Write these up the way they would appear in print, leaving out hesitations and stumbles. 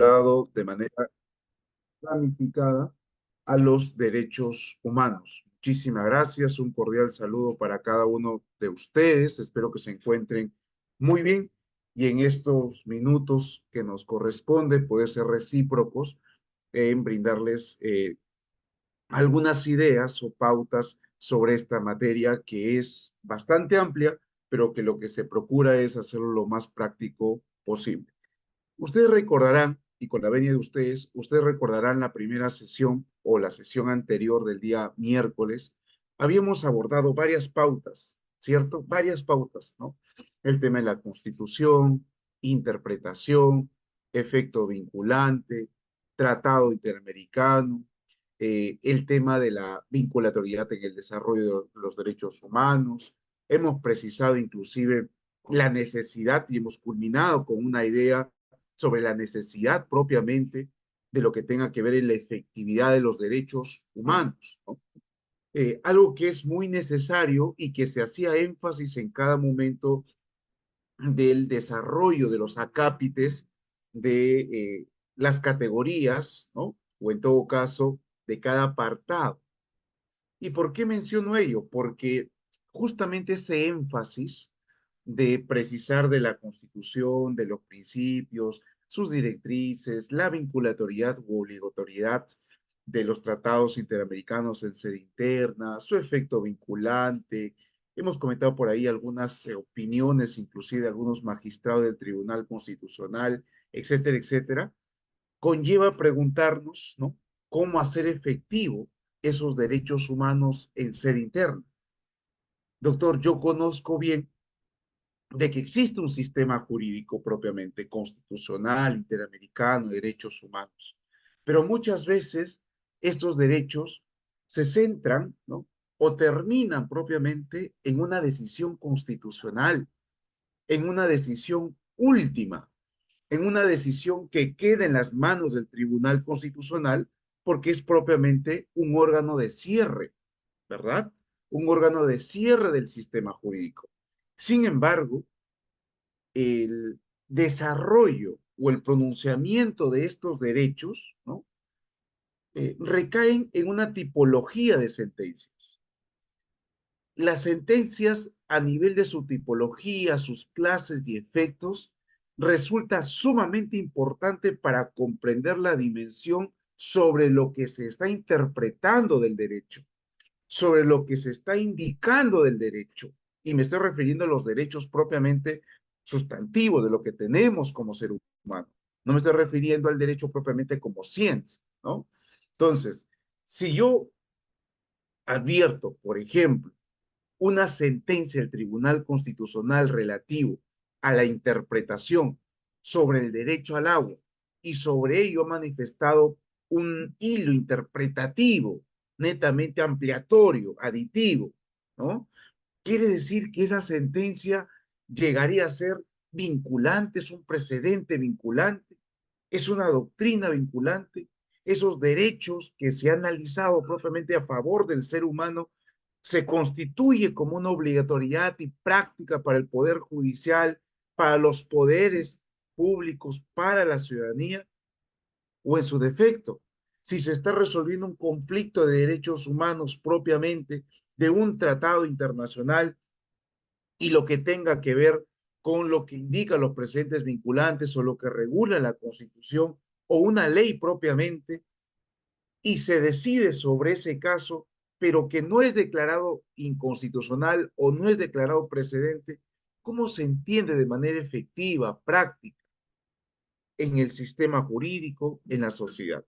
de manera planificada a los derechos humanos. Muchísimas gracias, un cordial saludo para cada uno de ustedes. Espero que se encuentren muy bien y en estos minutos que nos corresponde poder ser recíprocos en brindarles algunas ideas o pautas sobre esta materia que es bastante amplia, pero que lo que se procura es hacerlo lo más práctico posible. Ustedes recordarán, y con la venia de ustedes recordarán la primera sesión o la sesión anterior del día miércoles, habíamos abordado varias pautas, ¿cierto? Varias pautas, ¿no? El tema de la Constitución, interpretación, efecto vinculante, tratado interamericano, el tema de la vinculatoriedad en el desarrollo de los derechos humanos. Hemos precisado inclusive la necesidad y hemos culminado con una idea sobre la necesidad propiamente de lo que tenga que ver en la efectividad de los derechos humanos, ¿no? Algo que es muy necesario y que se hacía énfasis en cada momento del desarrollo de los acápites de las categorías, ¿no? O en todo caso, de cada apartado. ¿Y por qué menciono ello? Porque justamente ese énfasis de precisar de la Constitución, de los principios, sus directrices, la vinculatoriedad u obligatoriedad de los tratados interamericanos en sede interna, su efecto vinculante. Hemos comentado por ahí algunas opiniones, inclusive de algunos magistrados del Tribunal Constitucional, etcétera, etcétera, conlleva preguntarnos, ¿no? ¿Cómo hacer efectivo esos derechos humanos en sede interna? Doctor, yo conozco bien de que existe un sistema jurídico propiamente constitucional, interamericano, de derechos humanos, pero muchas veces estos derechos se centran, ¿no? O terminan propiamente en una decisión constitucional, en una decisión última, en una decisión que queda en las manos del Tribunal Constitucional porque es propiamente un órgano de cierre, ¿verdad? Un órgano de cierre del sistema jurídico. Sin embargo, el desarrollo o el pronunciamiento de estos derechos, ¿no? Recaen en una tipología de sentencias. Las sentencias a nivel de su tipología, sus clases y efectos, resulta sumamente importante para comprender la dimensión sobre lo que se está interpretando del derecho, sobre lo que se está indicando del derecho. Y me estoy refiriendo a los derechos propiamente sustantivos de lo que tenemos como ser humano. No me estoy refiriendo al derecho propiamente como ciencia, ¿no? Entonces, si yo advierto, por ejemplo, una sentencia del Tribunal Constitucional relativo a la interpretación sobre el derecho al agua y sobre ello ha manifestado un hilo interpretativo netamente ampliatorio, aditivo, ¿no? Quiere decir que esa sentencia llegaría a ser vinculante, es un precedente vinculante, es una doctrina vinculante, esos derechos que se han analizado propiamente a favor del ser humano se constituye como una obligatoriedad y práctica para el Poder Judicial, para los poderes públicos, para la ciudadanía, o en su defecto, si se está resolviendo un conflicto de derechos humanos propiamente de un tratado internacional y lo que tenga que ver con lo que indican los precedentes vinculantes o lo que regula la Constitución o una ley propiamente, y se decide sobre ese caso, pero que no es declarado inconstitucional o no es declarado precedente, ¿cómo se entiende de manera efectiva, práctica, en el sistema jurídico, en la sociedad?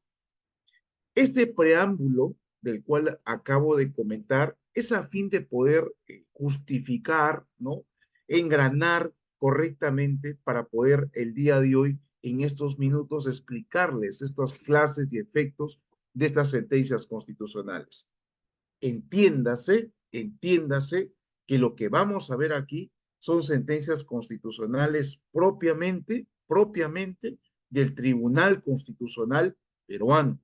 Este preámbulo del cual acabo de comentar es a fin de poder justificar, ¿no? Engranar correctamente para poder el día de hoy, en estos minutos, explicarles estas clases y efectos de estas sentencias constitucionales. Entiéndase que lo que vamos a ver aquí son sentencias constitucionales propiamente del Tribunal Constitucional peruano,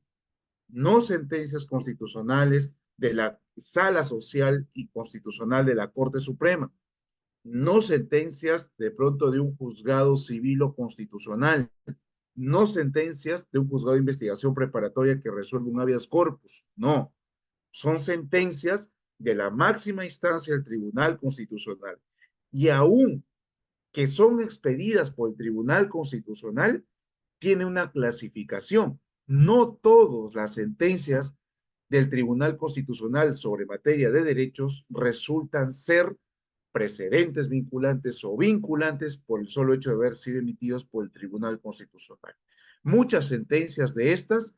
no sentencias constitucionales de la Sala Social y Constitucional de la Corte Suprema, no sentencias de pronto de un juzgado civil o constitucional, no sentencias de un juzgado de investigación preparatoria que resuelve un habeas corpus, no, son sentencias de la máxima instancia del Tribunal Constitucional. Y aún que son expedidas por el Tribunal Constitucional, tiene una clasificación. No todas las sentencias del Tribunal Constitucional sobre materia de derechos resultan ser precedentes vinculantes o vinculantes por el solo hecho de haber sido emitidos por el Tribunal Constitucional. Muchas sentencias de estas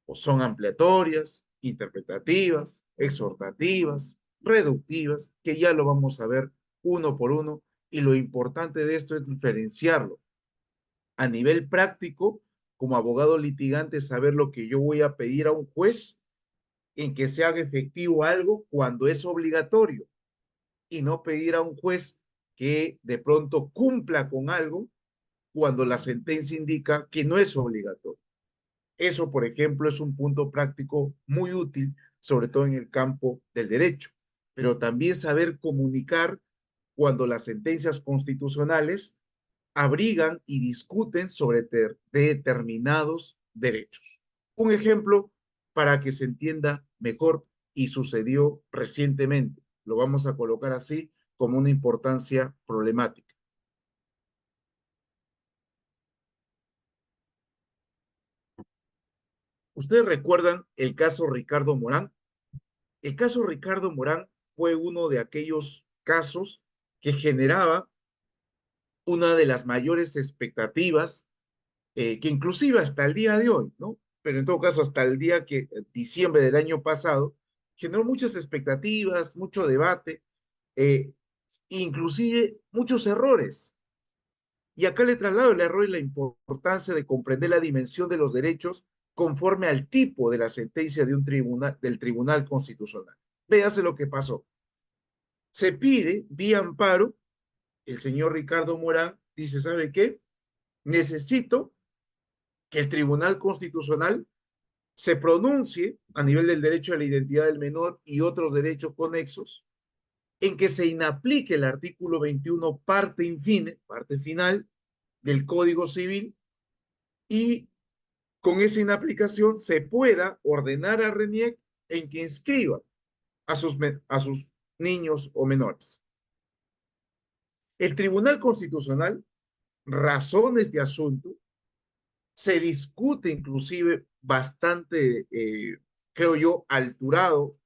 o son ampliatorias, interpretativas, exhortativas, reductivas, que ya lo vamos a ver uno por uno, y lo importante de esto es diferenciarlo. A nivel práctico, como abogado litigante, saber lo que yo voy a pedir a un juez en que se haga efectivo algo cuando es obligatorio y no pedir a un juez que de pronto cumpla con algo cuando la sentencia indica que no es obligatorio. Eso, por ejemplo, es un punto práctico muy útil, sobre todo en el campo del derecho, pero también saber comunicar cuando las sentencias constitucionales abrigan y discuten sobre determinados derechos. Un ejemplo para que se entienda mejor y sucedió recientemente. Lo vamos a colocar así como una importancia problemática. ¿Ustedes recuerdan el caso Ricardo Morán? El caso Ricardo Morán fue uno de aquellos casos que generaba una de las mayores expectativas, que inclusive hasta el día de hoy, ¿no? Pero en todo caso hasta el día que, diciembre del año pasado, generó muchas expectativas, mucho debate, eh, inclusive muchos errores. Y acá le traslado el error y la importancia de comprender la dimensión de los derechos conforme al tipo de la sentencia de un tribunal, del Tribunal Constitucional. Véase lo que pasó. Se pide vía amparo, el señor Ricardo Morán dice, ¿sabe qué? Necesito que el Tribunal Constitucional se pronuncie a nivel del derecho a la identidad del menor y otros derechos conexos, en que se inaplique el artículo 21, parte infine, parte final del Código Civil, y con esa inaplicación se pueda ordenar a RENIEC en que inscriba a sus niños o menores. El Tribunal Constitucional razones de asunto, se discute inclusive bastante, creo yo, alturado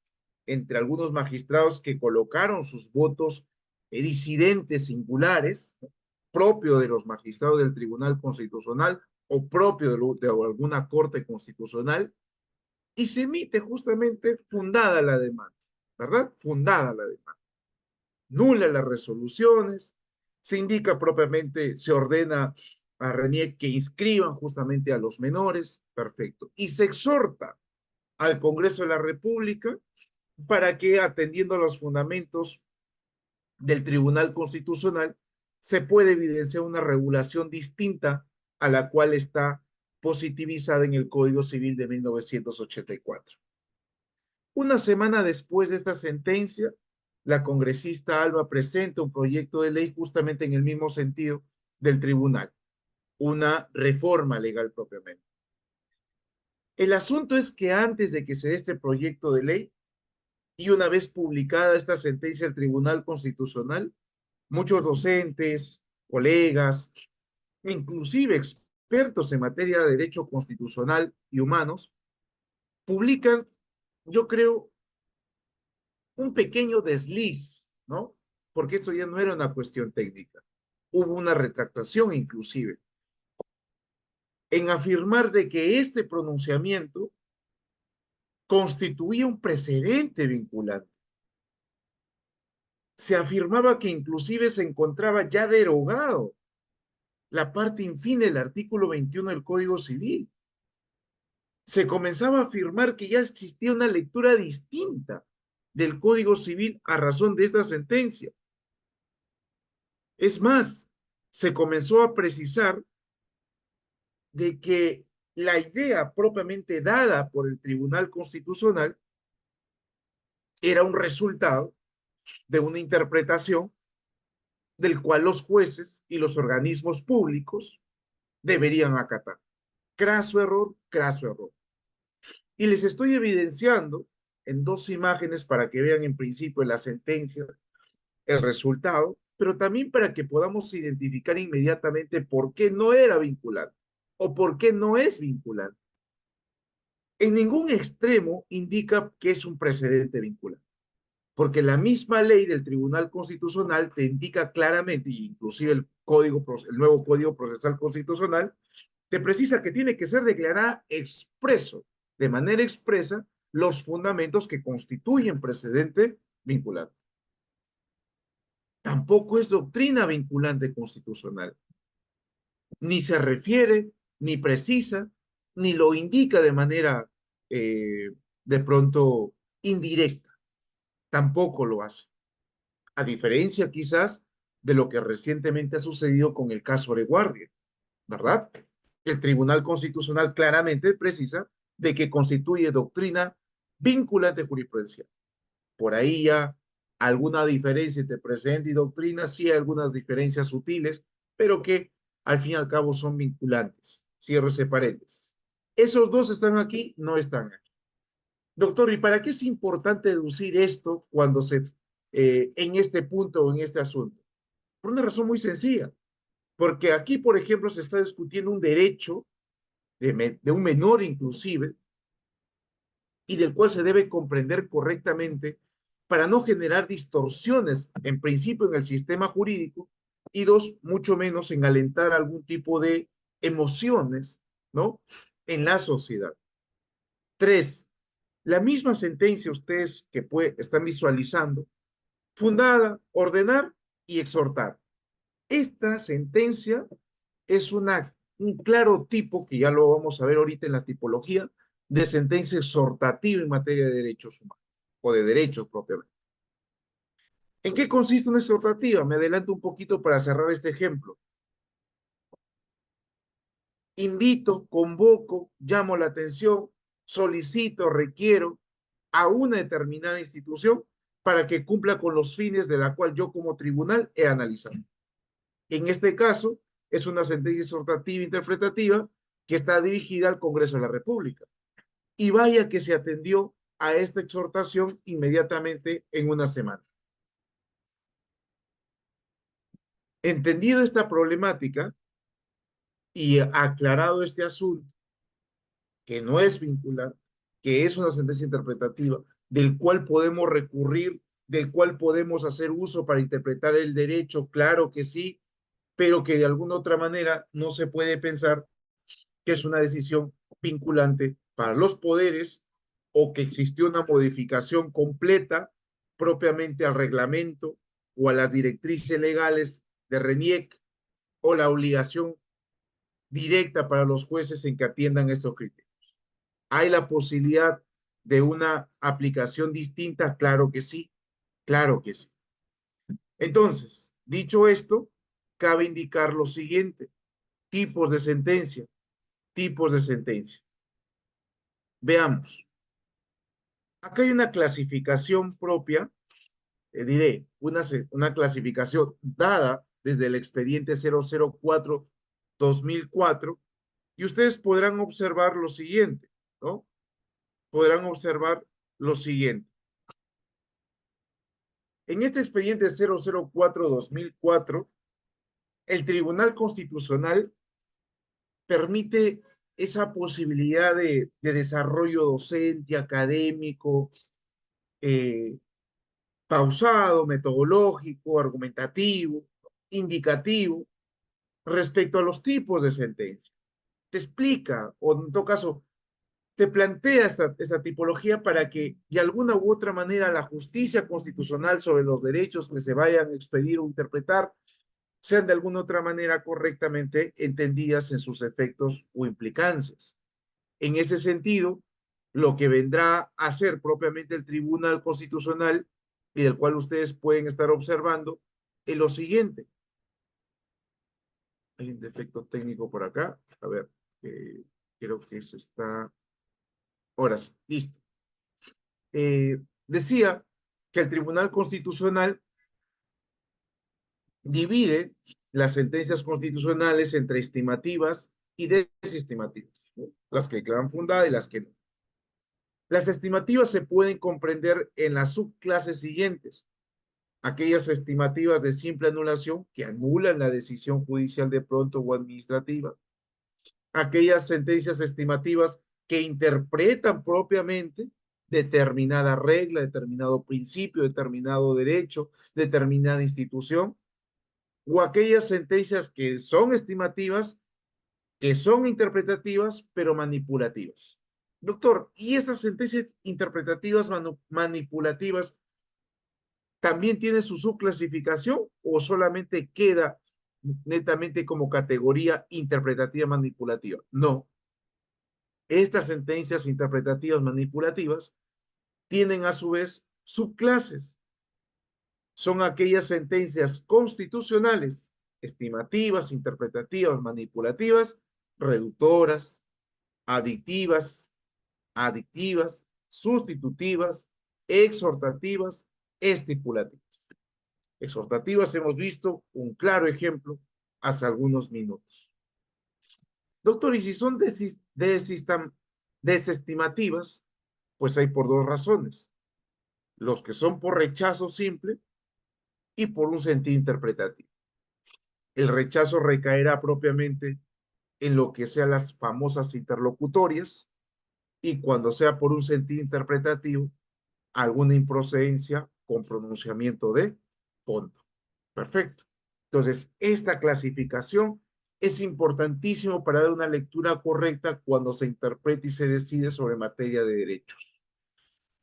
entre algunos magistrados que colocaron sus votos disidentes singulares, ¿no? Propio de los magistrados del Tribunal Constitucional o propio de alguna corte constitucional, y se emite justamente fundada la demanda, ¿verdad? Fundada la demanda. Nula las resoluciones, se indica propiamente, se ordena a RENIEC que inscriban justamente a los menores, perfecto, y se exhorta al Congreso de la República para que, atendiendo a los fundamentos del Tribunal Constitucional, se pueda evidenciar una regulación distinta a la cual está positivizada en el Código Civil de 1984. Una semana después de esta sentencia, la congresista Alba presenta un proyecto de ley justamente en el mismo sentido del tribunal, una reforma legal propiamente. El asunto es que antes de que se dé este proyecto de ley y una vez publicada esta sentencia del Tribunal Constitucional, muchos docentes, colegas, inclusive expertos en materia de derecho constitucional y humanos, publican, yo creo, un pequeño desliz, ¿no? Porque esto ya no era una cuestión técnica. Hubo una retractación inclusive en afirmar de que este pronunciamiento constituía un precedente vinculante. Se afirmaba que inclusive se encontraba ya derogado la parte infine del artículo 21 del Código Civil. Se comenzaba a afirmar que ya existía una lectura distinta del Código Civil a razón de esta sentencia. Es más, se comenzó a precisar de que la idea propiamente dada por el Tribunal Constitucional era un resultado de una interpretación del cual los jueces y los organismos públicos deberían acatar. Craso error, craso error. Y les estoy evidenciando en dos imágenes para que vean en principio la sentencia, el resultado, pero también para que podamos identificar inmediatamente por qué no era vinculante o por qué no es vinculante. En ningún extremo indica que es un precedente vinculante, porque la misma ley del Tribunal Constitucional te indica claramente, inclusive el nuevo Código Procesal Constitucional, te precisa que tiene que ser declarada expreso, de manera expresa, los fundamentos que constituyen precedente vinculante. Tampoco es doctrina vinculante constitucional. Ni se refiere, ni precisa, ni lo indica de manera de pronto indirecta. Tampoco lo hace. A diferencia quizás de lo que recientemente ha sucedido con el caso de Guardia, ¿verdad? El Tribunal Constitucional claramente precisa de que constituye doctrina vinculante jurisprudencial. Por ahí ya alguna diferencia entre precedente y doctrina, sí hay algunas diferencias sutiles, pero que al fin y al cabo son vinculantes. Cierro ese paréntesis. Esos dos están aquí, no están aquí. Doctor, ¿y para qué es importante deducir esto cuando en este punto o en este asunto? Por una razón muy sencilla, porque aquí, por ejemplo, se está discutiendo un derecho de un menor inclusive, y del cual se debe comprender correctamente para no generar distorsiones, en principio, en el sistema jurídico, y dos, mucho menos en alentar algún tipo de emociones, ¿no? En la sociedad. Tres, la misma sentencia ustedes que están visualizando, fundada, ordenar y exhortar. Esta sentencia es un claro tipo, que ya lo vamos a ver ahorita en la tipología, de sentencia exhortativa en materia de derechos humanos o de derechos propiamente. ¿En qué consiste una exhortativa? Me adelanto un poquito para cerrar este ejemplo. Invito, convoco, llamo la atención, solicito, requiero a una determinada institución para que cumpla con los fines de la cual yo como tribunal he analizado. En este caso, es una sentencia exhortativa interpretativa que está dirigida al Congreso de la República. Y vaya que se atendió a esta exhortación inmediatamente en una semana. Entendido esta problemática y aclarado este asunto, que no es vinculante, que es una sentencia interpretativa, del cual podemos recurrir, del cual podemos hacer uso para interpretar el derecho, claro que sí, pero que de alguna otra manera no se puede pensar que es una decisión vinculante para los poderes o que existió una modificación completa propiamente al reglamento o a las directrices legales de RENIEC o la obligación directa para los jueces en que atiendan estos criterios. ¿Hay la posibilidad de una aplicación distinta? Claro que sí, claro que sí. Entonces, dicho esto, cabe indicar lo siguiente: tipos de sentencia, tipos de sentencia. Veamos. Acá hay una clasificación propia, diré, una clasificación dada desde el expediente 004-2004, y ustedes podrán observar lo siguiente, ¿no? Podrán observar lo siguiente. En este expediente 004-2004, el Tribunal Constitucional permite esa posibilidad de desarrollo docente, académico, eh, pausado, metodológico, argumentativo, indicativo, respecto a los tipos de sentencia. Te explica, o en todo caso, te plantea esta tipología para que de alguna u otra manera la justicia constitucional sobre los derechos que se vayan a expedir o interpretar sean de alguna otra manera correctamente entendidas en sus efectos o implicancias. En ese sentido, lo que vendrá a ser propiamente el Tribunal Constitucional y del cual ustedes pueden estar observando es lo siguiente. Hay un defecto técnico por acá. A ver, creo que eso está. Ahora sí, listo. Decía que el Tribunal Constitucional divide las sentencias constitucionales entre estimativas y desestimativas, ¿no? Las que declaran fundada y las que no. Las estimativas se pueden comprender en las subclases siguientes: aquellas estimativas de simple anulación que anulan la decisión judicial de pronto o administrativa, aquellas sentencias estimativas que interpretan propiamente determinada regla, determinado principio, determinado derecho, determinada institución, o aquellas sentencias que son estimativas, que son interpretativas, pero manipulativas. Doctor, ¿y esas sentencias interpretativas manipulativas también tiene su subclasificación o solamente queda netamente como categoría interpretativa manipulativa? No, estas sentencias interpretativas manipulativas tienen a su vez subclases. Son aquellas sentencias constitucionales, estimativas, interpretativas, manipulativas, reductoras, adictivas, sustitutivas, exhortativas, estipulativas. Exhortativas hemos visto un claro ejemplo hace algunos minutos. Doctor, y si son desestimativas, pues hay por dos razones: los que son por rechazo simple y por un sentido interpretativo. El rechazo recaerá propiamente en lo que sean las famosas interlocutorias, y cuando sea por un sentido interpretativo, alguna improcedencia con pronunciamiento de fondo. Perfecto. Entonces, esta clasificación es importantísimo para dar una lectura correcta cuando se interpreta y se decide sobre materia de derechos.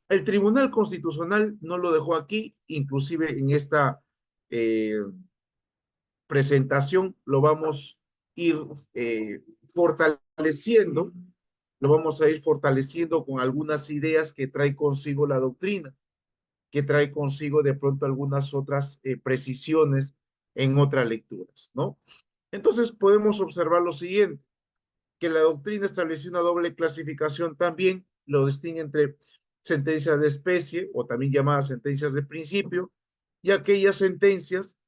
El Tribunal Constitucional no lo dejó aquí, inclusive en esta eh, presentación lo vamos a ir fortaleciendo, lo vamos a ir fortaleciendo con algunas ideas que trae consigo la doctrina, que trae consigo de pronto algunas otras precisiones en otras lecturas, ¿no? Entonces podemos observar lo siguiente: que la doctrina estableció una doble clasificación también, lo distingue entre sentencias de especie, o también llamadas sentencias de principio, y aquellas sentencias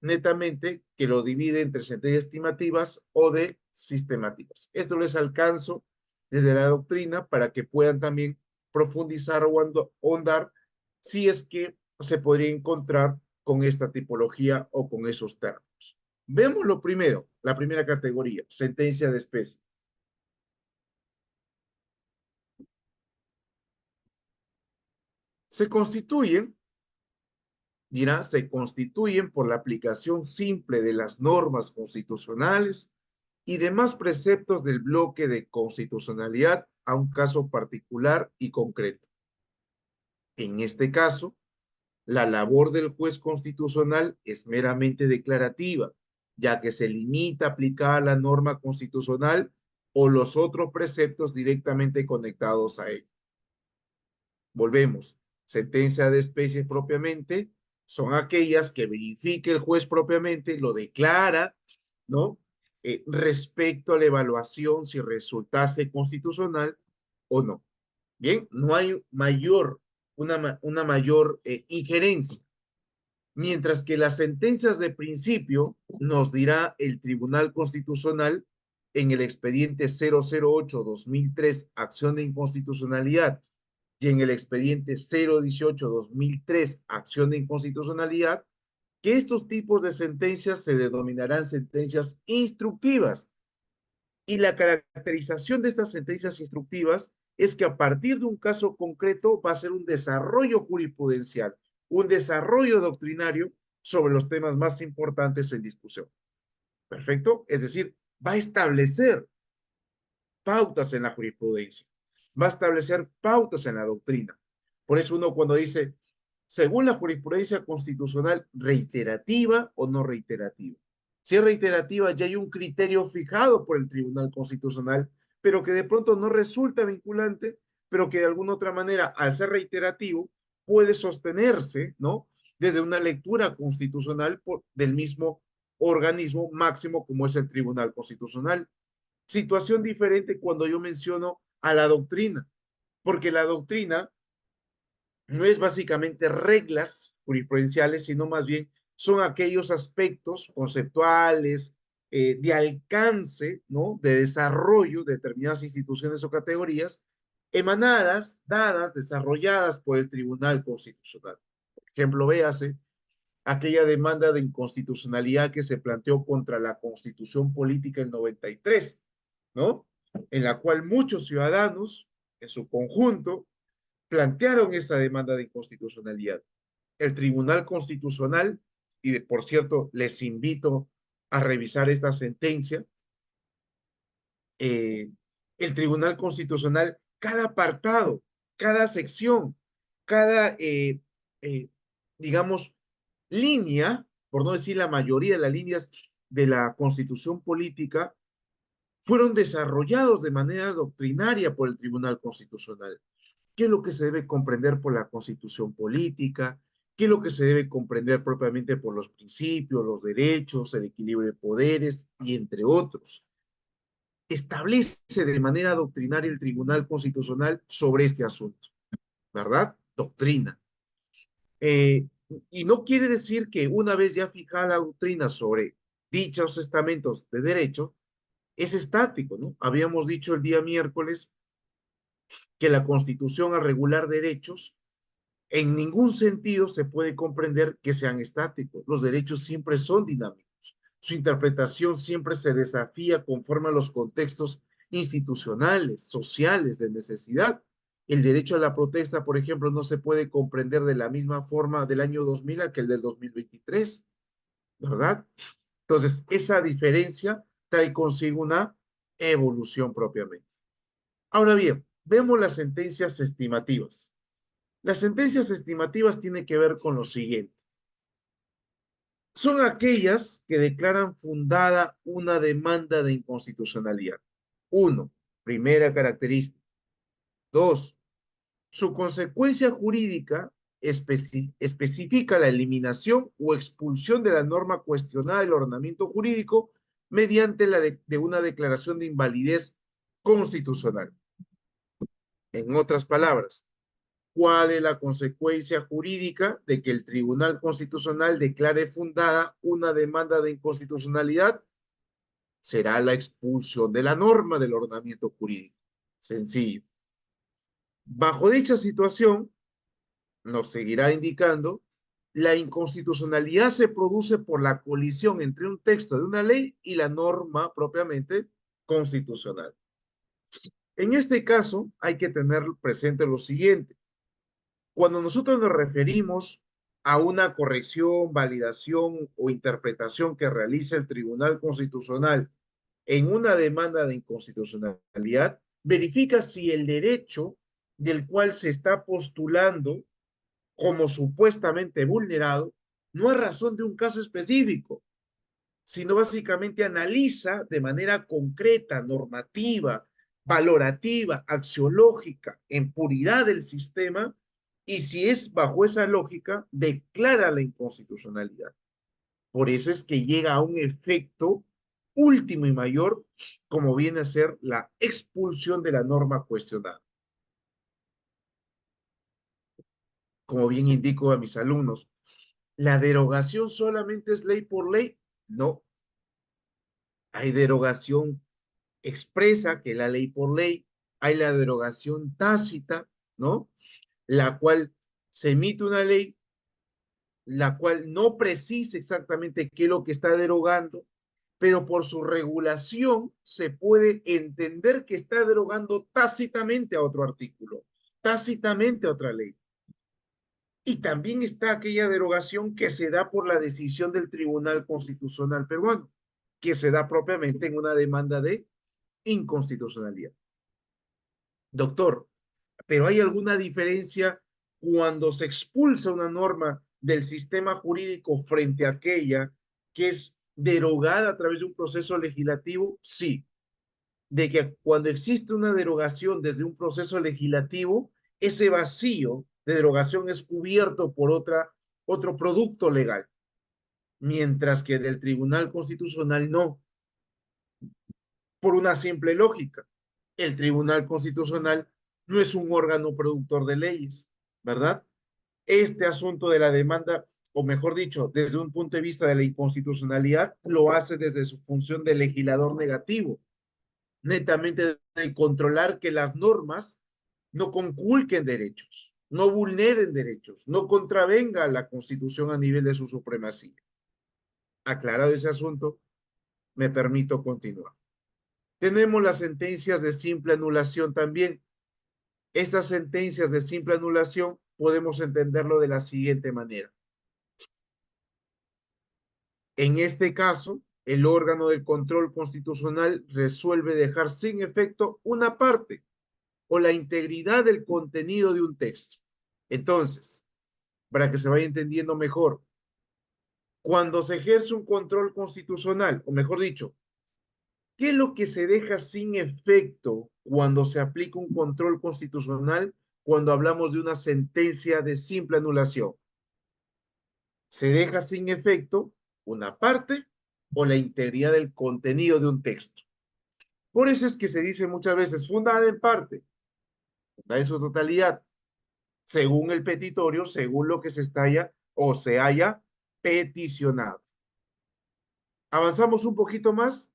netamente que lo divide entre sentencias estimativas o de sistemativas. Esto les alcanzo desde la doctrina para que puedan también profundizar o ahondar si es que se podría encontrar con esta tipología o con esos términos. Vemos lo primero, la primera categoría, sentencia de especie. Se constituyen, se constituyen por la aplicación simple de las normas constitucionales y demás preceptos del bloque de constitucionalidad a un caso particular y concreto. En este caso, la labor del juez constitucional es meramente declarativa, ya que se limita a aplicar la norma constitucional o los otros preceptos directamente conectados a él. Volvemos: sentencia de especie propiamente son aquellas que verifique el juez propiamente, lo declara, ¿no? Respecto a la evaluación si resultase constitucional o no. Bien, no hay una mayor injerencia. Mientras que las sentencias de principio nos dirá el Tribunal Constitucional en el expediente 008-2003, acción de inconstitucionalidad, y en el expediente 018-2003, acción de inconstitucionalidad, que estos tipos de sentencias se denominarán sentencias instructivas. Y la caracterización de estas sentencias instructivas es que a partir de un caso concreto va a ser un desarrollo jurisprudencial, un desarrollo doctrinario sobre los temas más importantes en discusión. Perfecto. Es decir, va a establecer pautas en la jurisprudencia, va a establecer pautas en la doctrina. Por eso uno cuando dice, según la jurisprudencia constitucional, reiterativa o no reiterativa. Si es reiterativa, ya hay un criterio fijado por el Tribunal Constitucional, pero que de pronto no resulta vinculante, pero que de alguna otra manera, al ser reiterativo, puede sostenerse, ¿no? Desde una lectura constitucional del mismo organismo máximo como es el Tribunal Constitucional. Situación diferente cuando yo menciono a la doctrina, porque la doctrina no es básicamente reglas jurisprudenciales, sino más bien son aquellos aspectos conceptuales, de alcance, ¿no? De desarrollo de determinadas instituciones o categorías, emanadas, dadas, desarrolladas por el Tribunal Constitucional. Por ejemplo, véase aquella demanda de inconstitucionalidad que se planteó contra la Constitución Política en 93, ¿no? En la cual muchos ciudadanos, en su conjunto, plantearon esta demanda de inconstitucionalidad. El Tribunal Constitucional, por cierto, les invito a revisar esta sentencia, eh, el Tribunal Constitucional, cada apartado, cada sección, cada, digamos, línea, por no decir la mayoría de las líneas de la Constitución política, fueron desarrollados de manera doctrinaria por el Tribunal Constitucional. ¿Qué es lo que se debe comprender por la Constitución política? ¿Qué es lo que se debe comprender propiamente por los principios, los derechos, el equilibrio de poderes y entre otros? Establece de manera doctrinaria el Tribunal Constitucional sobre este asunto, ¿verdad? Doctrina. Eh, y no quiere decir que una vez ya fijada la doctrina sobre dichos estamentos de derecho, es estático, ¿no? Habíamos dicho el día miércoles que la Constitución al regular derechos, en ningún sentido se puede comprender que sean estáticos. Los derechos siempre son dinámicos. Su interpretación siempre se desafía conforme a los contextos institucionales, sociales, de necesidad. El derecho a la protesta, por ejemplo, no se puede comprender de la misma forma del año 2000 a que el del 2023, ¿verdad? Entonces, esa diferencia trae consigo una evolución propiamente. Ahora bien, vemos las sentencias estimativas. Las sentencias estimativas tienen que ver con lo siguiente. Son aquellas que declaran fundada una demanda de inconstitucionalidad. Uno, primera característica. Dos, su consecuencia jurídica especifica la eliminación o expulsión de la norma cuestionada del ordenamiento jurídico mediante de una declaración de invalidez constitucional. En otras palabras, ¿cuál es la consecuencia jurídica de que el Tribunal Constitucional declare fundada una demanda de inconstitucionalidad? Será la expulsión de la norma del ordenamiento jurídico. Sencillo. Bajo dicha situación, nos seguirá indicando, la inconstitucionalidad se produce por la colisión entre un texto de una ley y la norma propiamente constitucional. En este caso, hay que tener presente lo siguiente. Cuando nosotros nos referimos a una corrección, validación o interpretación que realiza el Tribunal Constitucional en una demanda de inconstitucionalidad, verifica si el derecho del cual se está postulando como supuestamente vulnerado no es razón de un caso específico, sino básicamente analiza de manera concreta, normativa, valorativa, axiológica, en puridad del sistema, y si es bajo esa lógica, declara la inconstitucionalidad. Por eso es que llega a un efecto último y mayor, como viene a ser la expulsión de la norma cuestionada. Como bien indico a mis alumnos, ¿la derogación solamente es ley por ley? No. Hay derogación expresa, que es la ley por ley, hay la derogación tácita, ¿no? La cual se emite una ley, la cual no precisa exactamente qué es lo que está derogando, pero por su regulación se puede entender que está derogando tácitamente a otro artículo, tácitamente a otra ley. Y también está aquella derogación que se da por la decisión del Tribunal Constitucional peruano, que se da propiamente en una demanda de inconstitucionalidad. Doctor, pero ¿hay alguna diferencia cuando se expulsa una norma del sistema jurídico frente a aquella que es derogada a través de un proceso legislativo? Sí, de que cuando existe una derogación desde un proceso legislativo, ese vacío de derogación es cubierto por otro producto legal, mientras que del Tribunal Constitucional no, por una simple lógica. El Tribunal Constitucional no es un órgano productor de leyes, ¿verdad? Este asunto de la demanda o mejor dicho, desde un punto de vista de la inconstitucionalidad, lo hace desde su función de legislador negativo, netamente de controlar que las normas no conculquen derechos, no vulneren derechos, no contravenga la Constitución a nivel de su supremacía. Aclarado ese asunto, me permito continuar. Tenemos las sentencias de simple anulación también. Estas sentencias de simple anulación podemos entenderlo de la siguiente manera. En este caso, el órgano de control constitucional resuelve dejar sin efecto una parte o la integridad del contenido de un texto. Entonces, para que se vaya entendiendo mejor, cuando se ejerce un control constitucional, o mejor dicho, ¿qué es lo que se deja sin efecto cuando se aplica un control constitucional cuando hablamos de una sentencia de simple anulación? Se deja sin efecto una parte o la integridad del contenido de un texto. Por eso es que se dice muchas veces fundada en parte, fundada en su totalidad, según el petitorio, según lo que se estalla o se haya peticionado. Avanzamos un poquito más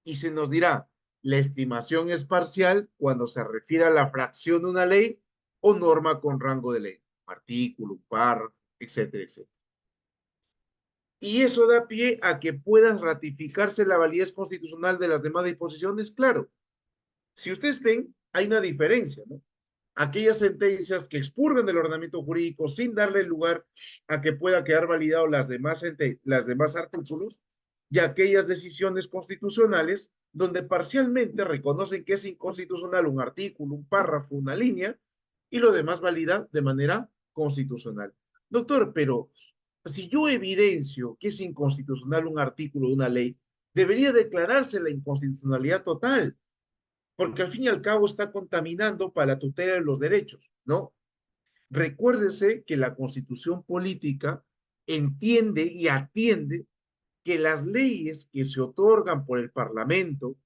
y se nos dirá, la estimación es parcial cuando se refiere a la fracción de una ley o norma con rango de ley, artículo, párrafo, etcétera, etcétera. Y eso da pie a que pueda ratificarse la validez constitucional de las demás disposiciones. Claro, si ustedes ven, hay una diferencia, ¿no? Aquellas sentencias que expurgan del ordenamiento jurídico sin darle lugar a que pueda quedar validado las demás artículos y aquellas decisiones constitucionales donde parcialmente reconocen que es inconstitucional un artículo, un párrafo, una línea y lo demás valida de manera constitucional. Doctor, pero si yo evidencio que es inconstitucional un artículo de una ley, debería declararse la inconstitucionalidad total, porque al fin y al cabo está contaminando para la tutela de los derechos, ¿no? Recuérdese que la Constitución política entiende y atiende que las leyes que se otorgan por el Parlamento,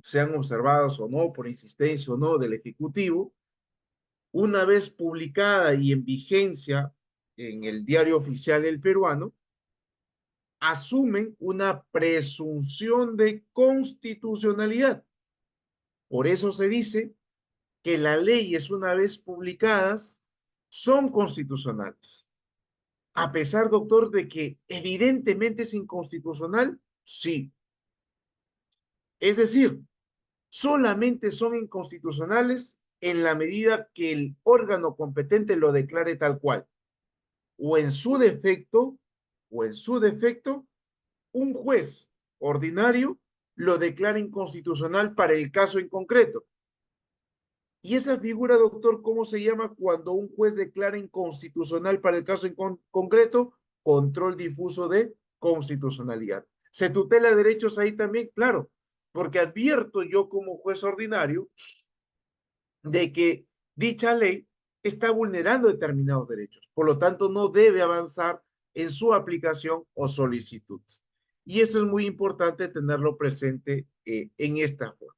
sean observadas o no, por insistencia o no del Ejecutivo, una vez publicada y en vigencia en el diario oficial del peruano, asumen una presunción de constitucionalidad. Por eso se dice que las leyes, una vez publicadas, son constitucionales. A pesar, doctor, de que evidentemente es inconstitucional, sí. Es decir, solamente son inconstitucionales en la medida que el órgano competente lo declare tal cual. O en su defecto, o en su defecto, un juez ordinario lo declara inconstitucional para el caso en concreto. Y esa figura, doctor, ¿cómo se llama cuando un juez declara inconstitucional para el caso en concreto? Control difuso de constitucionalidad. ¿Se tutela derechos ahí también? Claro, porque advierto yo como juez ordinario de que dicha ley está vulnerando determinados derechos. Por lo tanto, no debe avanzar en su aplicación o solicitud. Y esto es muy importante tenerlo presente en esta forma.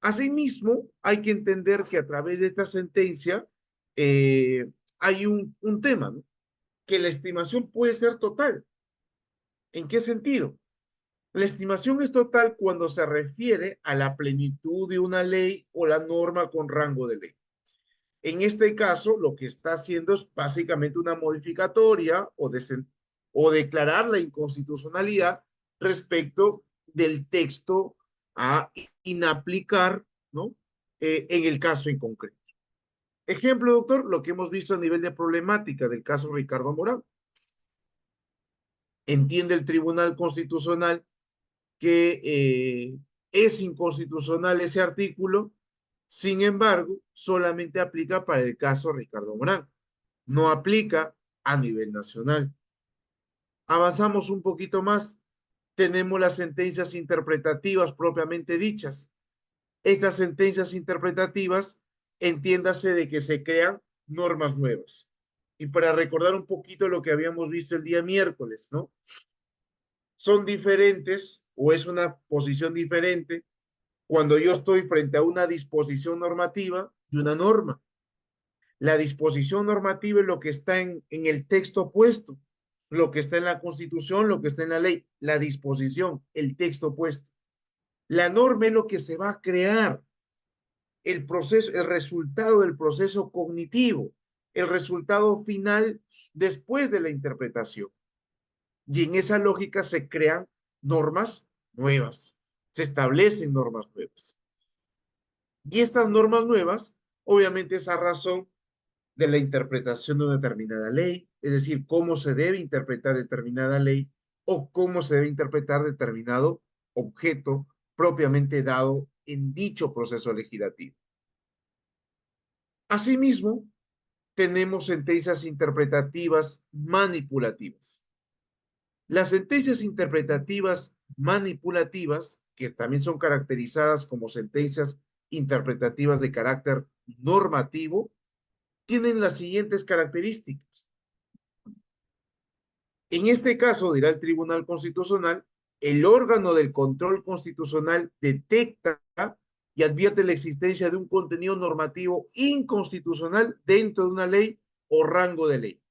Asimismo, hay que entender que a través de esta sentencia hay un tema, ¿no? Que la estimación puede ser total. ¿En qué sentido? La estimación es total cuando se refiere a la plenitud de una ley o la norma con rango de ley. En este caso, lo que está haciendo es básicamente una modificatoria o declarar la inconstitucionalidad respecto del texto a inaplicar, ¿no? En el caso en concreto. Ejemplo, doctor, lo que hemos visto a nivel de problemática del caso Ricardo Morán. Entiende el Tribunal Constitucional que es inconstitucional ese artículo, sin embargo, solamente aplica para el caso Ricardo Morán, no aplica a nivel nacional. Avanzamos un poquito más, tenemos las sentencias interpretativas propiamente dichas. Estas sentencias interpretativas, entiéndase de que se crean normas nuevas. Y para recordar un poquito lo que habíamos visto el día miércoles, ¿no? Son diferentes o es una posición diferente cuando yo estoy frente a una disposición normativa y una norma. La disposición normativa es lo que está en el texto puesto, lo que está en la Constitución, lo que está en la ley, la disposición, el texto puesto. La norma es lo que se va a crear, el proceso, el resultado del proceso cognitivo, el resultado final después de la interpretación. Y en esa lógica se crean normas nuevas, se establecen normas nuevas. Y estas normas nuevas, obviamente, es a razón de la interpretación de una determinada ley, es decir, cómo se debe interpretar determinada ley o cómo se debe interpretar determinado objeto propiamente dado en dicho proceso legislativo. Asimismo, tenemos sentencias interpretativas manipulativas. Las sentencias interpretativas manipulativas, que también son caracterizadas como sentencias interpretativas de carácter normativo, tienen las siguientes características. En este caso, dirá el Tribunal Constitucional, el órgano del control constitucional detecta y advierte la existencia de un contenido normativo inconstitucional dentro de una ley o rango de ley.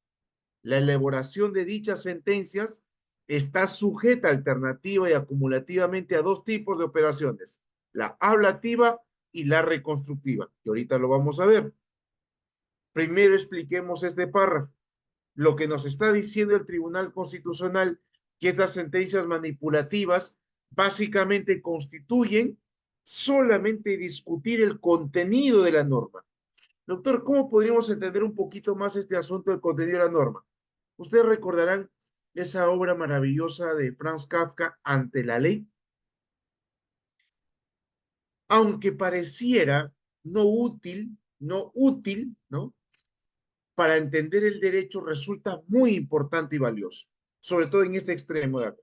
La elaboración de dichas sentencias está sujeta alternativa y acumulativamente a dos tipos de operaciones, la ablativa y la reconstructiva. Y ahorita lo vamos a ver. Primero expliquemos este párrafo. Lo que nos está diciendo el Tribunal Constitucional, que estas sentencias manipulativas básicamente constituyen solamente discutir el contenido de la norma. Doctor, ¿cómo podríamos entender un poquito más este asunto del contenido de la norma? Ustedes recordarán esa obra maravillosa de Franz Kafka, Ante la ley. Aunque pareciera no útil, ¿no? Para entender el derecho resulta muy importante y valioso, sobre todo en este extremo de acá.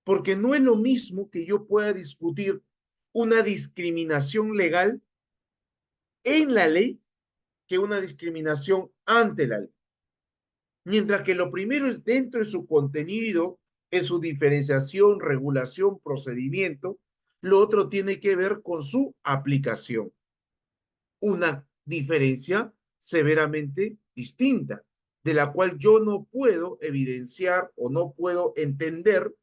Porque no es lo mismo que yo pueda discutir una discriminación legal en la ley que una discriminación ante la ley. Mientras que lo primero es dentro de su contenido, en su diferenciación, regulación, procedimiento, lo otro tiene que ver con su aplicación. Una diferencia severamente distinta, de la cual yo no puedo evidenciar o no puedo entender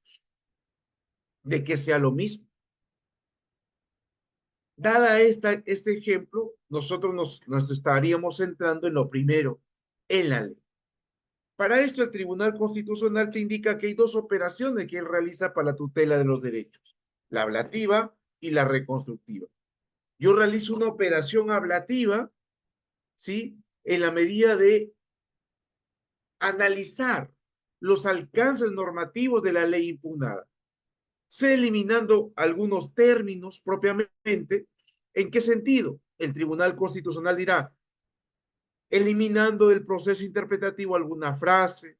de que sea lo mismo. Dada este ejemplo, nosotros nos estaríamos centrando en lo primero, en la ley. Para esto, el Tribunal Constitucional te indica que hay dos operaciones que él realiza para la tutela de los derechos, la ablativa y la reconstructiva. Yo realizo una operación ablativa, ¿sí? En la medida de analizar los alcances normativos de la ley impugnada, se eliminando algunos términos propiamente. ¿En qué sentido? El Tribunal Constitucional dirá, eliminando del proceso interpretativo alguna frase,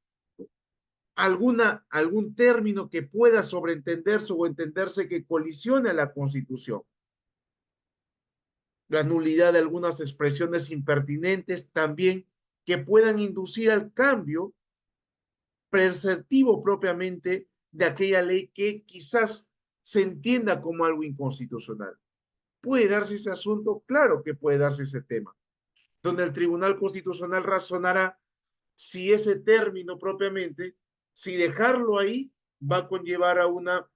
algún término que pueda sobreentenderse o entenderse que colisione a la Constitución. La nulidad de algunas expresiones impertinentes también que puedan inducir al cambio preceptivo propiamente de aquella ley que quizás se entienda como algo inconstitucional. ¿Puede darse ese asunto? Claro que puede darse ese tema, donde el Tribunal Constitucional razonará si ese término propiamente, si dejarlo ahí, va a conllevar a una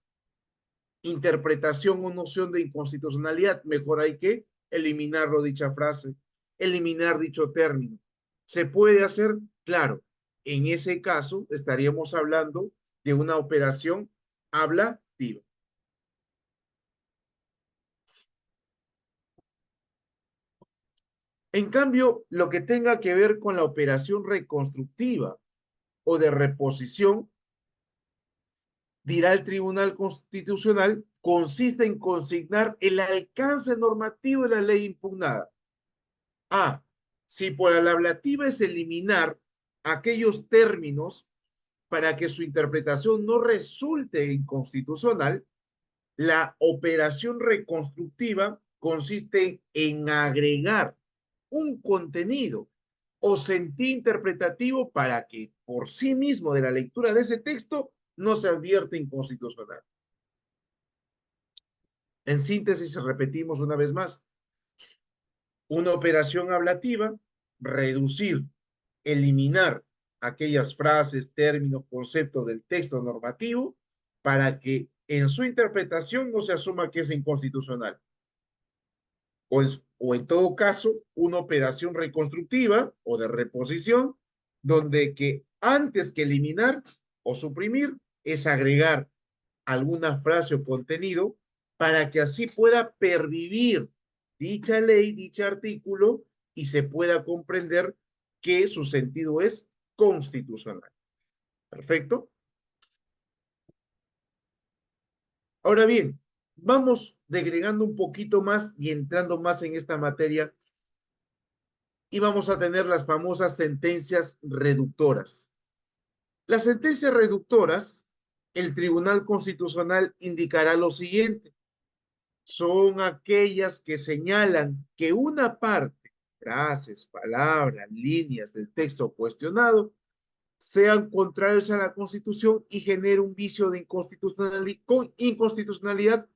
interpretación o noción de inconstitucionalidad. Mejor hay que eliminarlo dicha frase, eliminar dicho término. ¿Se puede hacer? Claro. En ese caso estaríamos hablando de una operación ablativa. En cambio, lo que tenga que ver con la operación reconstructiva o de reposición, dirá el Tribunal Constitucional, consiste en consignar el alcance normativo de la ley impugnada. A, si por la ablativa es eliminar aquellos términos para que su interpretación no resulte inconstitucional, la operación reconstructiva consiste en agregar un contenido o sentido interpretativo para que por sí mismo de la lectura de ese texto no se advierte inconstitucional. En síntesis, repetimos una vez más, una operación ablativa reducir, eliminar aquellas frases, términos, conceptos del texto normativo para que en su interpretación no se asuma que es inconstitucional. O en todo caso, una operación reconstructiva o de reposición, donde que antes que eliminar o suprimir es agregar alguna frase o contenido para que así pueda pervivir dicha ley, dicho artículo y se pueda comprender que su sentido es constitucional. Perfecto. Ahora bien, vamos degregando un poquito más y entrando más en esta materia y vamos a tener las famosas sentencias reductoras. Las sentencias reductoras, el Tribunal Constitucional indicará lo siguiente: son aquellas que señalan que una parte, frases, palabras, líneas del texto cuestionado, sean contrarios a la Constitución y genere un vicio de inconstitucionalidad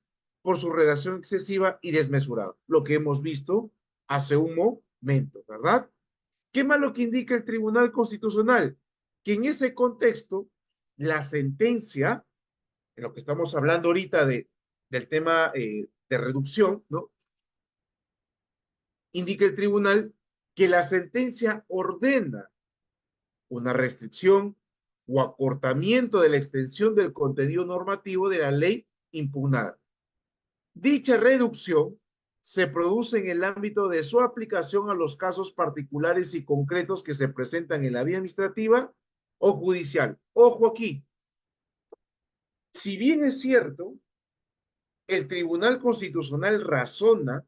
por su redacción excesiva y desmesurada. Lo que hemos visto hace un momento, ¿verdad? ¿Qué más lo que indica el Tribunal Constitucional? Que en ese contexto, la sentencia, en lo que estamos hablando ahorita del tema de reducción, ¿no? Indica el tribunal que la sentencia ordena una restricción o acortamiento de la extensión del contenido normativo de la ley impugnada. Dicha reducción se produce en el ámbito de su aplicación a los casos particulares y concretos que se presentan en la vía administrativa o judicial. Ojo aquí, si bien es cierto, el Tribunal Constitucional razona,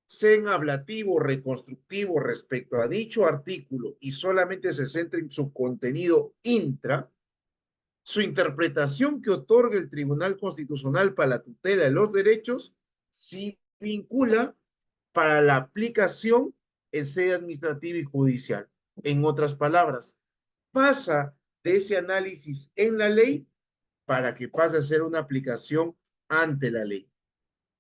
sea en ablativo o reconstructivo respecto a dicho artículo y solamente se centra en su contenido intra, su interpretación que otorga el Tribunal Constitucional para la tutela de los derechos sí vincula para la aplicación en sede administrativa y judicial. En otras palabras, pasa de ese análisis en la ley para que pase a ser una aplicación ante la ley.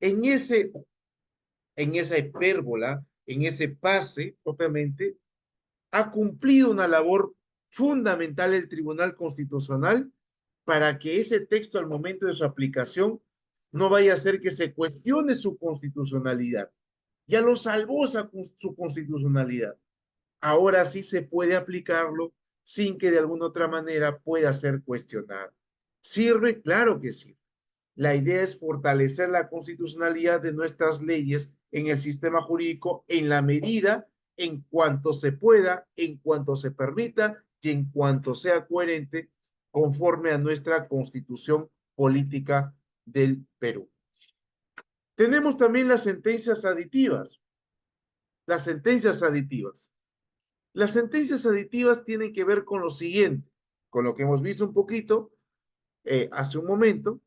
En esa hipérbola, en ese pase propiamente, ha cumplido una labor fundamental el Tribunal Constitucional para que ese texto al momento de su aplicación no vaya a ser que se cuestione su constitucionalidad. Ya lo salvó su constitucionalidad. Ahora sí se puede aplicarlo sin que de alguna otra manera pueda ser cuestionado. ¿Sirve? Claro que sí. La idea es fortalecer la constitucionalidad de nuestras leyes en el sistema jurídico en la medida, en cuanto se pueda, en cuanto se permita y en cuanto sea coherente conforme a nuestra constitución política del Perú. Tenemos también las sentencias aditivas. Las sentencias aditivas. Las sentencias aditivas tienen que ver con lo siguiente, con lo que hemos visto un poquito hace un momento,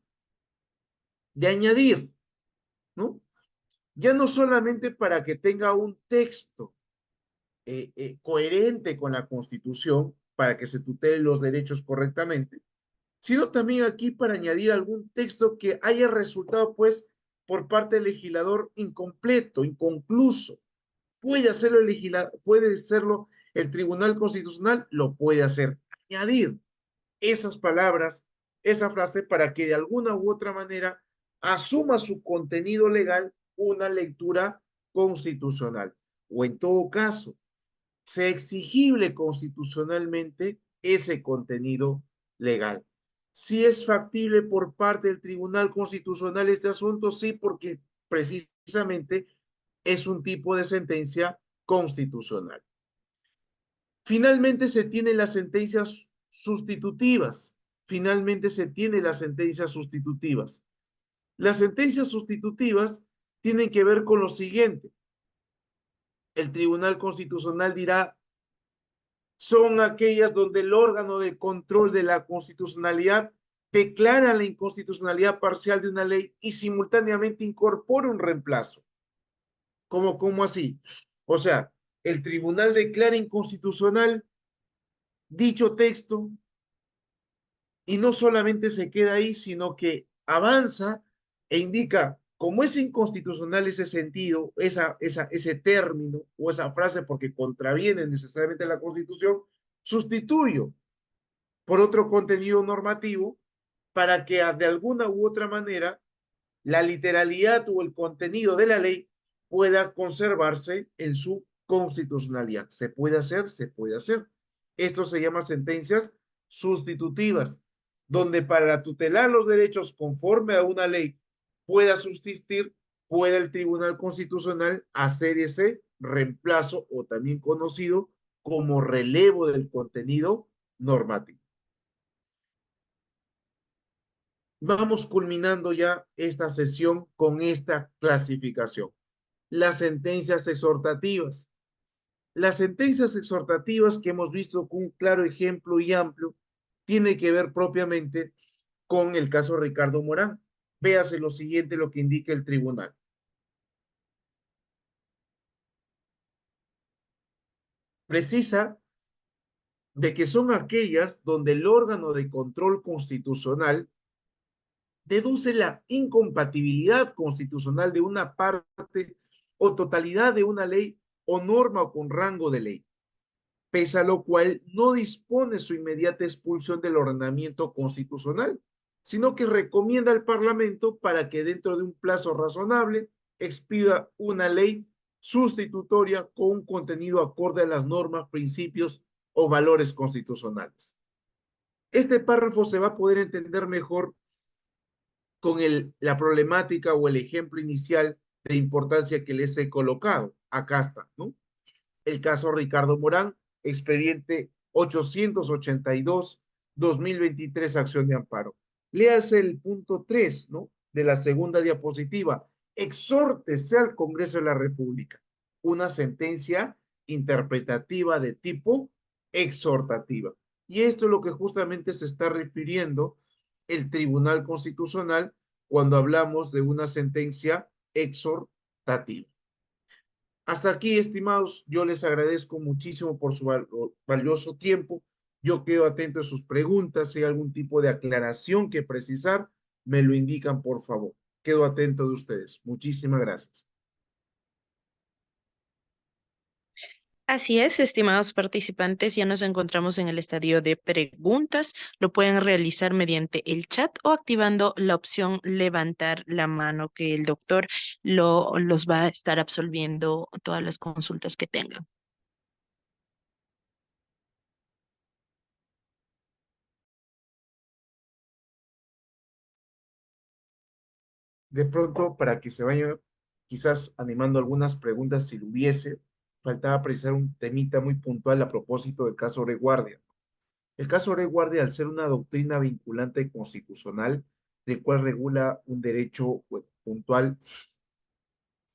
de añadir, ¿no? Ya no solamente para que tenga un texto coherente con la Constitución, para que se tutelen los derechos correctamente, sino también aquí para añadir algún texto que haya resultado, pues, por parte del legislador incompleto, inconcluso. Puede hacerlo el legislador, puede hacerlo el Tribunal Constitucional, lo puede hacer. Añadir esas palabras, esa frase, para que de alguna u otra manera asuma su contenido legal una lectura constitucional. O en todo caso, sea exigible constitucionalmente ese contenido legal. Si es factible por parte del Tribunal Constitucional este asunto, sí, porque precisamente es un tipo de sentencia constitucional. Finalmente se tienen las sentencias sustitutivas. Finalmente se tienen las sentencias sustitutivas. Las sentencias sustitutivas tienen que ver con lo siguiente. El Tribunal Constitucional dirá, son aquellas donde el órgano de control de la constitucionalidad declara la inconstitucionalidad parcial de una ley y simultáneamente incorpora un reemplazo. ¿Cómo así? O sea, el tribunal declara inconstitucional dicho texto y no solamente se queda ahí, sino que avanza e indica, Como es inconstitucional ese sentido, ese término o esa frase porque contraviene necesariamente la Constitución, sustituyo por otro contenido normativo para que de alguna u otra manera la literalidad o el contenido de la ley pueda conservarse en su constitucionalidad. ¿Se puede hacer? Se puede hacer. Esto se llama sentencias sustitutivas, donde para tutelar los derechos conforme a una ley pueda subsistir, pueda el Tribunal Constitucional hacer ese reemplazo o también conocido como relevo del contenido normativo. Vamos culminando ya esta sesión con esta clasificación. Las sentencias exhortativas. Las sentencias exhortativas que hemos visto con un claro ejemplo y amplio tiene que ver propiamente con el caso Ricardo Morán. Véase lo siguiente, lo que indica el tribunal. Precisa de que son aquellas donde el órgano de control constitucional deduce la incompatibilidad constitucional de una parte o totalidad de una ley o norma con rango de ley, pese a lo cual no dispone su inmediata expulsión del ordenamiento constitucional, sino que recomienda al Parlamento para que dentro de un plazo razonable expida una ley sustitutoria con un contenido acorde a las normas, principios o valores constitucionales. Este párrafo se va a poder entender mejor con la problemática o el ejemplo inicial de importancia que les he colocado. Acá está, ¿no? El caso Ricardo Morán, expediente 882-2023, acción de amparo. Léase el punto 3, ¿no? De la segunda diapositiva. Exhórtese al Congreso de la República. Una sentencia interpretativa de tipo exhortativa. Y esto es lo que justamente se está refiriendo el Tribunal Constitucional cuando hablamos de una sentencia exhortativa. Hasta aquí, estimados, yo les agradezco muchísimo por su valioso tiempo. Yo quedo atento a sus preguntas. Si hay algún tipo de aclaración que precisar, me lo indican, por favor. Quedo atento de ustedes. Muchísimas gracias. Así es, estimados participantes, ya nos encontramos en el estadio de preguntas. Lo pueden realizar mediante el chat o activando la opción levantar la mano, que el doctor los va a estar absolviendo todas las consultas que tengan. De pronto, para que se vayan quizás animando algunas preguntas, si lo hubiese, faltaba precisar un temita muy puntual a propósito del caso Oreguardia. El caso Oreguardia, al ser una doctrina vinculante constitucional, del cual regula un derecho puntual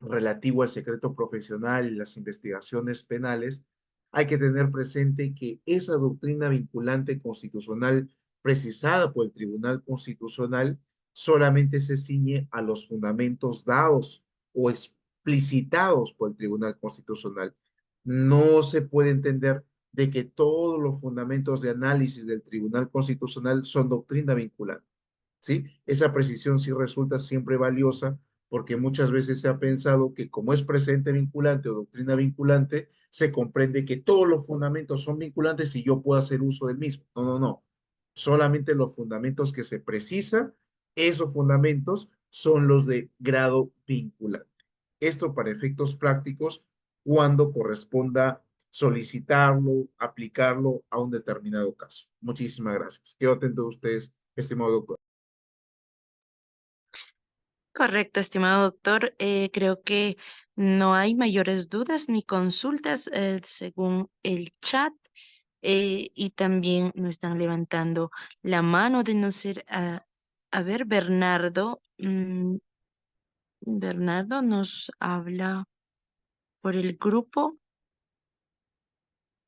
relativo al secreto profesional y las investigaciones penales, hay que tener presente que esa doctrina vinculante constitucional precisada por el Tribunal Constitucional solamente se ciñe a los fundamentos dados o explicitados por el Tribunal Constitucional. No se puede entender de que todos los fundamentos de análisis del Tribunal Constitucional son doctrina vinculante. ¿Sí? Esa precisión sí resulta siempre valiosa porque muchas veces se ha pensado que como es presente vinculante o doctrina vinculante, se comprende que todos los fundamentos son vinculantes y yo puedo hacer uso del mismo. No, no, no. Solamente los fundamentos que se precisan, esos fundamentos son los de grado vinculante. Esto para efectos prácticos cuando corresponda solicitarlo, aplicarlo a un determinado caso. Muchísimas gracias. Quedo atento de ustedes, estimado doctor. Correcto, estimado doctor. Creo que no hay mayores dudas ni consultas según el chat. Y también no están levantando la mano de no ser, a ver, Bernardo. Bernardo nos habla por el grupo.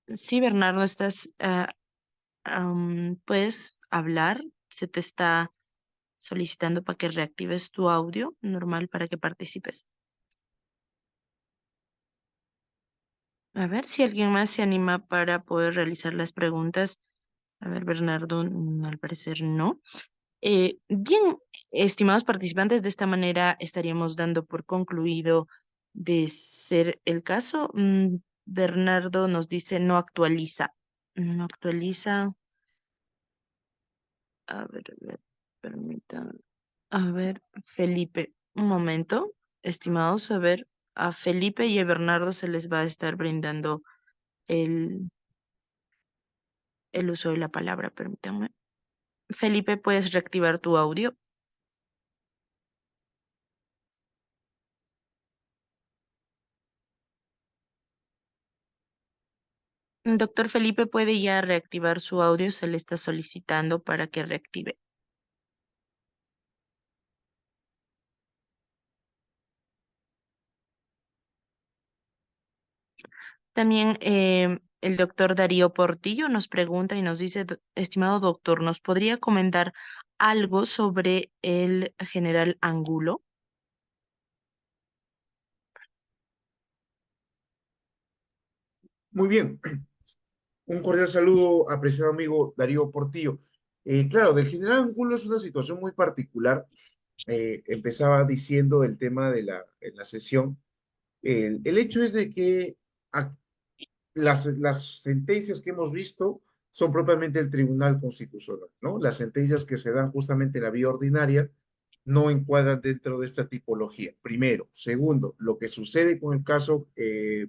Sí, Bernardo, puedes hablar. Se te está solicitando para que reactives tu audio normal para que participes. A ver si alguien más se anima para poder realizar las preguntas. A ver, Bernardo, al parecer no. Bien, estimados participantes, de esta manera estaríamos dando por concluido de ser el caso. Bernardo nos dice no actualiza. No actualiza. A ver, permítanme. A ver, Felipe, un momento. Estimados, a ver, a Felipe y a Bernardo se les va a estar brindando el, el uso de la palabra, permítanme. Felipe, ¿puedes reactivar tu audio? Doctor Felipe puede ya reactivar su audio, se le está solicitando para que reactive. También el doctor Darío Portillo nos pregunta y nos dice, Estimado doctor, ¿nos podría comentar algo sobre el general Angulo? Muy bien. Un cordial saludo, apreciado amigo Darío Portillo. Claro, del general Angulo es una situación muy particular. Empezaba diciendo del tema de en la sesión. El hecho es de que las sentencias que hemos visto son propiamente del Tribunal Constitucional, ¿no? Las sentencias que se dan justamente en la vía ordinaria no encuadran dentro de esta tipología. Primero. Segundo, lo que sucede con el caso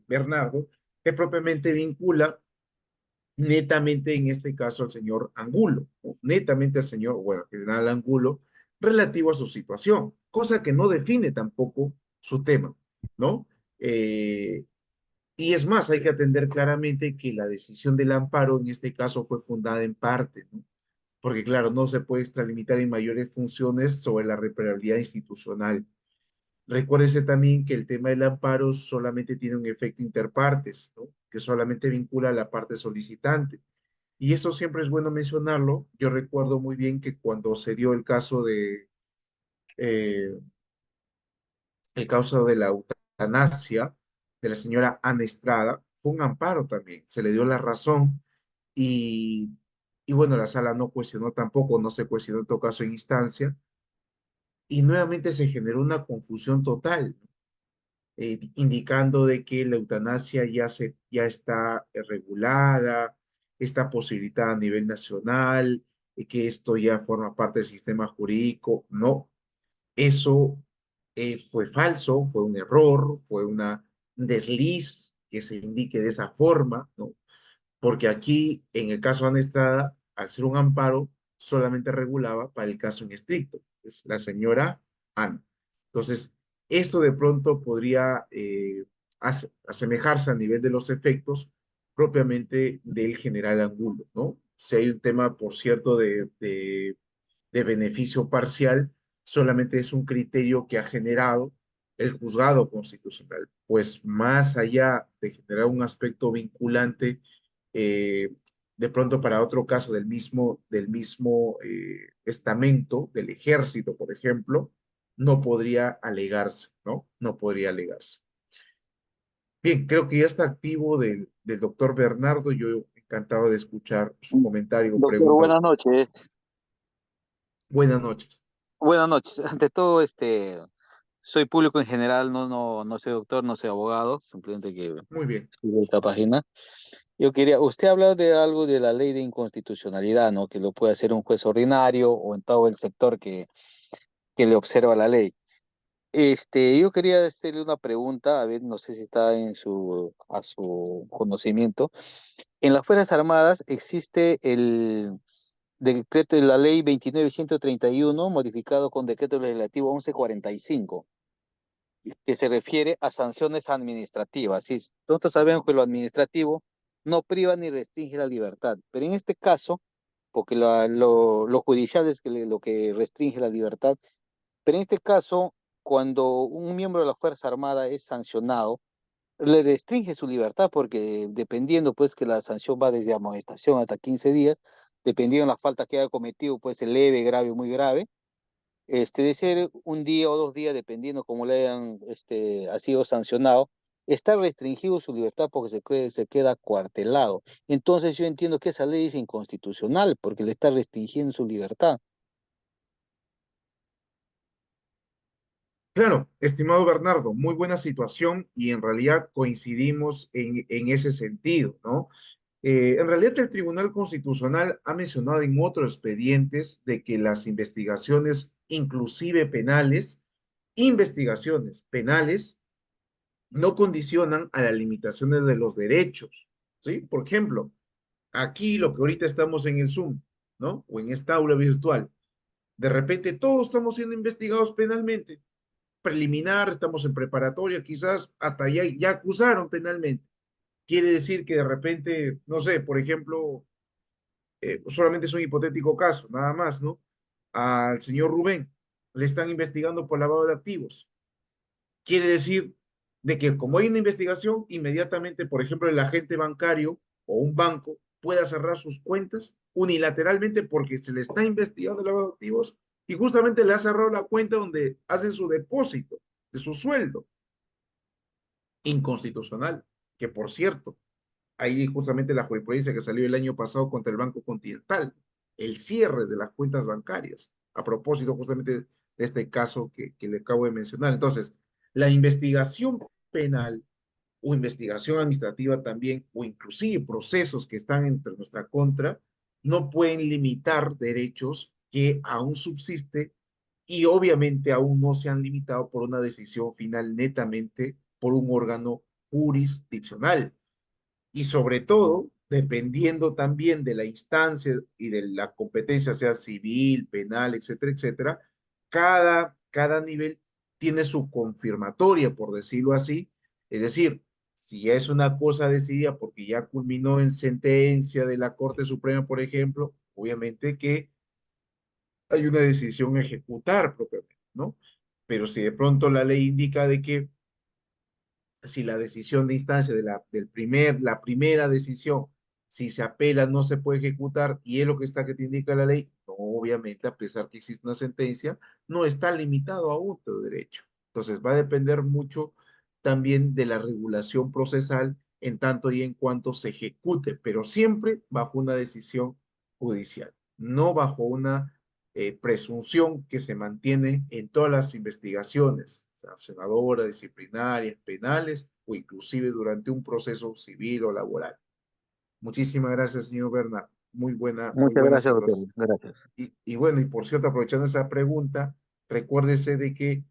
Bernardo, que propiamente vincula netamente en este caso al señor Angulo, ¿no? Netamente al señor, bueno, general Angulo, relativo a su situación, cosa que no define tampoco su tema, ¿no? Eh, y es más, hay que atender claramente que la decisión del amparo en este caso fue fundada en parte, ¿no? Porque claro, no se puede extralimitar en mayores funciones sobre la reparabilidad institucional. Recuérdese también que el tema del amparo solamente tiene un efecto interpartes, ¿no? Que solamente vincula a la parte solicitante. Y eso siempre es bueno mencionarlo. Yo recuerdo muy bien que cuando se dio eh, el caso de la eutanasia de la señora Ana Estrada, fue un amparo también. Se le dio la razón y, y bueno, la sala no cuestionó tampoco, no se cuestionó en todo caso en instancia. Y nuevamente se generó una confusión total, ¿no? Indicando de que la eutanasia ya está regulada, está posibilitada a nivel nacional, que esto ya forma parte del sistema jurídico. No, eso fue falso, fue un error, fue un desliz que se indique de esa forma, ¿no? Porque aquí, en el caso de Ana Estrada, al ser un amparo, solamente regulaba para el caso en estricto, es la señora Ana. Entonces, esto de pronto podría asemejarse a nivel de los efectos propiamente del general Angulo, ¿no? Si hay un tema, por cierto, de beneficio parcial, solamente es un criterio que ha generado el juzgado constitucional, pues más allá de generar un aspecto vinculante, eh, de pronto para otro caso del mismo estamento, del ejército, por ejemplo, no podría alegarse, ¿no? No podría alegarse. Bien, creo que ya está activo del doctor Bernardo. Yo encantado de escuchar su comentario o Doctor, pregunta. buenas noches. Buenas noches. Buenas noches. Ante todo, soy público en general, no soy doctor, no soy abogado, simplemente que Muy bien. sigo esta página. Yo quería, usted habló de algo de la ley de inconstitucionalidad, ¿no? Que lo puede hacer un juez ordinario o en todo el sector que le observa la ley. Yo quería hacerle una pregunta, a ver, no sé si está a su conocimiento. En las Fuerzas Armadas existe el decreto de la ley 29.131, modificado con decreto legislativo 1145, que se refiere a sanciones administrativas. Sí, nosotros sabemos que lo administrativo no priva ni restringe la libertad, pero en este caso, porque lo judicial es lo que restringe la libertad, pero en este caso, cuando un miembro de la Fuerza Armada es sancionado, le restringe su libertad porque dependiendo pues que la sanción va desde amonestación hasta 15 días, dependiendo de la falta que haya cometido, puede ser leve, grave o muy grave, de ser un día o 2 días, dependiendo cómo le hayan ha sido sancionado, está restringido su libertad porque se queda cuartelado. Entonces yo entiendo que esa ley es inconstitucional porque le está restringiendo su libertad. Claro, estimado Bernardo, muy buena situación y en realidad coincidimos en ese sentido, ¿no? En realidad el Tribunal Constitucional ha mencionado en otros expedientes de que las investigaciones, inclusive penales, investigaciones penales, no condicionan a las limitaciones de los derechos, ¿sí? Por ejemplo, aquí lo que ahorita estamos en el Zoom, ¿no? O en esta aula virtual, de repente todos estamos siendo investigados penalmente, preliminar, estamos en preparatoria, quizás hasta ya acusaron penalmente. Quiere decir que de repente, no sé, por ejemplo, solamente es un hipotético caso, nada más, ¿no? Al señor Rubén le están investigando por lavado de activos. Quiere decir de que como hay una investigación, inmediatamente, por ejemplo, el agente bancario o un banco pueda cerrar sus cuentas unilateralmente porque se le está investigando el lavado de activos y justamente le ha cerrado la cuenta donde hacen su depósito de su sueldo. Inconstitucional, que por cierto, ahí justamente la jurisprudencia que salió el año pasado contra el Banco Continental, el cierre de las cuentas bancarias, a propósito justamente de este caso que le acabo de mencionar. Entonces, la investigación penal o investigación administrativa también, o inclusive procesos que están entre nuestra contra, no pueden limitar derechos que aún subsisten y obviamente aún no se han limitado por una decisión final netamente por un órgano jurisdiccional y sobre todo, dependiendo también de la instancia y de la competencia, sea civil, penal, etcétera, etcétera, cada nivel tiene su confirmatoria, por decirlo así. Es decir, si es una cosa decidida porque ya culminó en sentencia de la Corte Suprema, por ejemplo, obviamente que hay una decisión a ejecutar propiamente, ¿no? Pero si de pronto la ley indica de que si la decisión de instancia de la primera decisión, si se apela, no se puede ejecutar, y es lo que está que te indica la ley, no, obviamente, a pesar que existe una sentencia, no está limitado a tu derecho. Entonces, va a depender mucho también de la regulación procesal en tanto y en cuanto se ejecute, pero siempre bajo una decisión judicial, no bajo una presunción que se mantiene en todas las investigaciones, sancionadoras, disciplinarias, penales o inclusive durante un proceso civil o laboral. Muchísimas gracias, señor Bernard. Muy Muchas buena gracias, doctor. situación. Gracias. Y bueno, y por cierto, aprovechando esa pregunta, recuérdese de que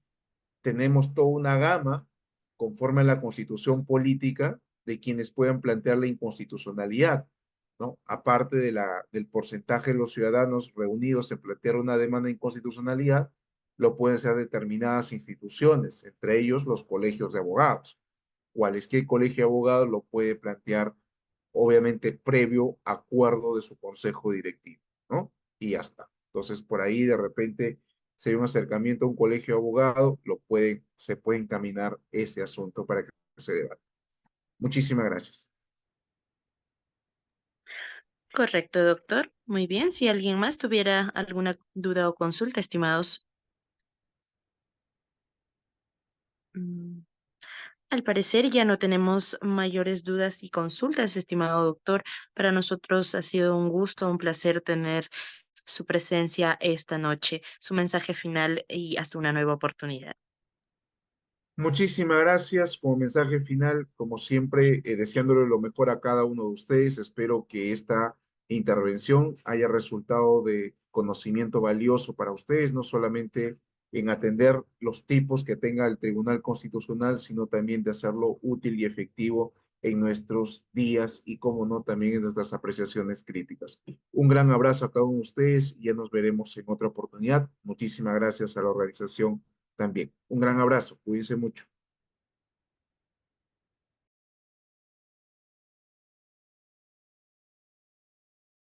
tenemos toda una gama, conforme a la constitución política, de quienes puedan plantear la inconstitucionalidad, ¿no? Aparte del porcentaje de los ciudadanos reunidos en plantear una demanda de inconstitucionalidad, lo pueden ser determinadas instituciones, entre ellos los colegios de abogados. Cualquier colegio de abogados lo puede plantear, obviamente, previo acuerdo de su consejo directivo, ¿no? Y ya está. Entonces, por ahí de repente, si hay un acercamiento a un colegio de abogado, se puede encaminar ese asunto para que se debata. Muchísimas gracias. Correcto, doctor. Muy bien. Si alguien más tuviera alguna duda o consulta, estimados. mm, Al parecer ya no tenemos mayores dudas y consultas, estimado doctor. Para nosotros ha sido un gusto, un placer tener su presencia esta noche, su mensaje final y hasta una nueva oportunidad. Muchísimas gracias. Como mensaje final, como siempre, deseándole lo mejor a cada uno de ustedes. Espero que esta intervención haya resultado de conocimiento valioso para ustedes, no solamente en atender los tipos que tenga el Tribunal Constitucional, sino también de hacerlo útil y efectivo en nuestros días y, como no, también en nuestras apreciaciones críticas. Un gran abrazo a cada uno de ustedes y ya nos veremos en otra oportunidad. Muchísimas gracias a la organización también. Un gran abrazo, cuídense mucho.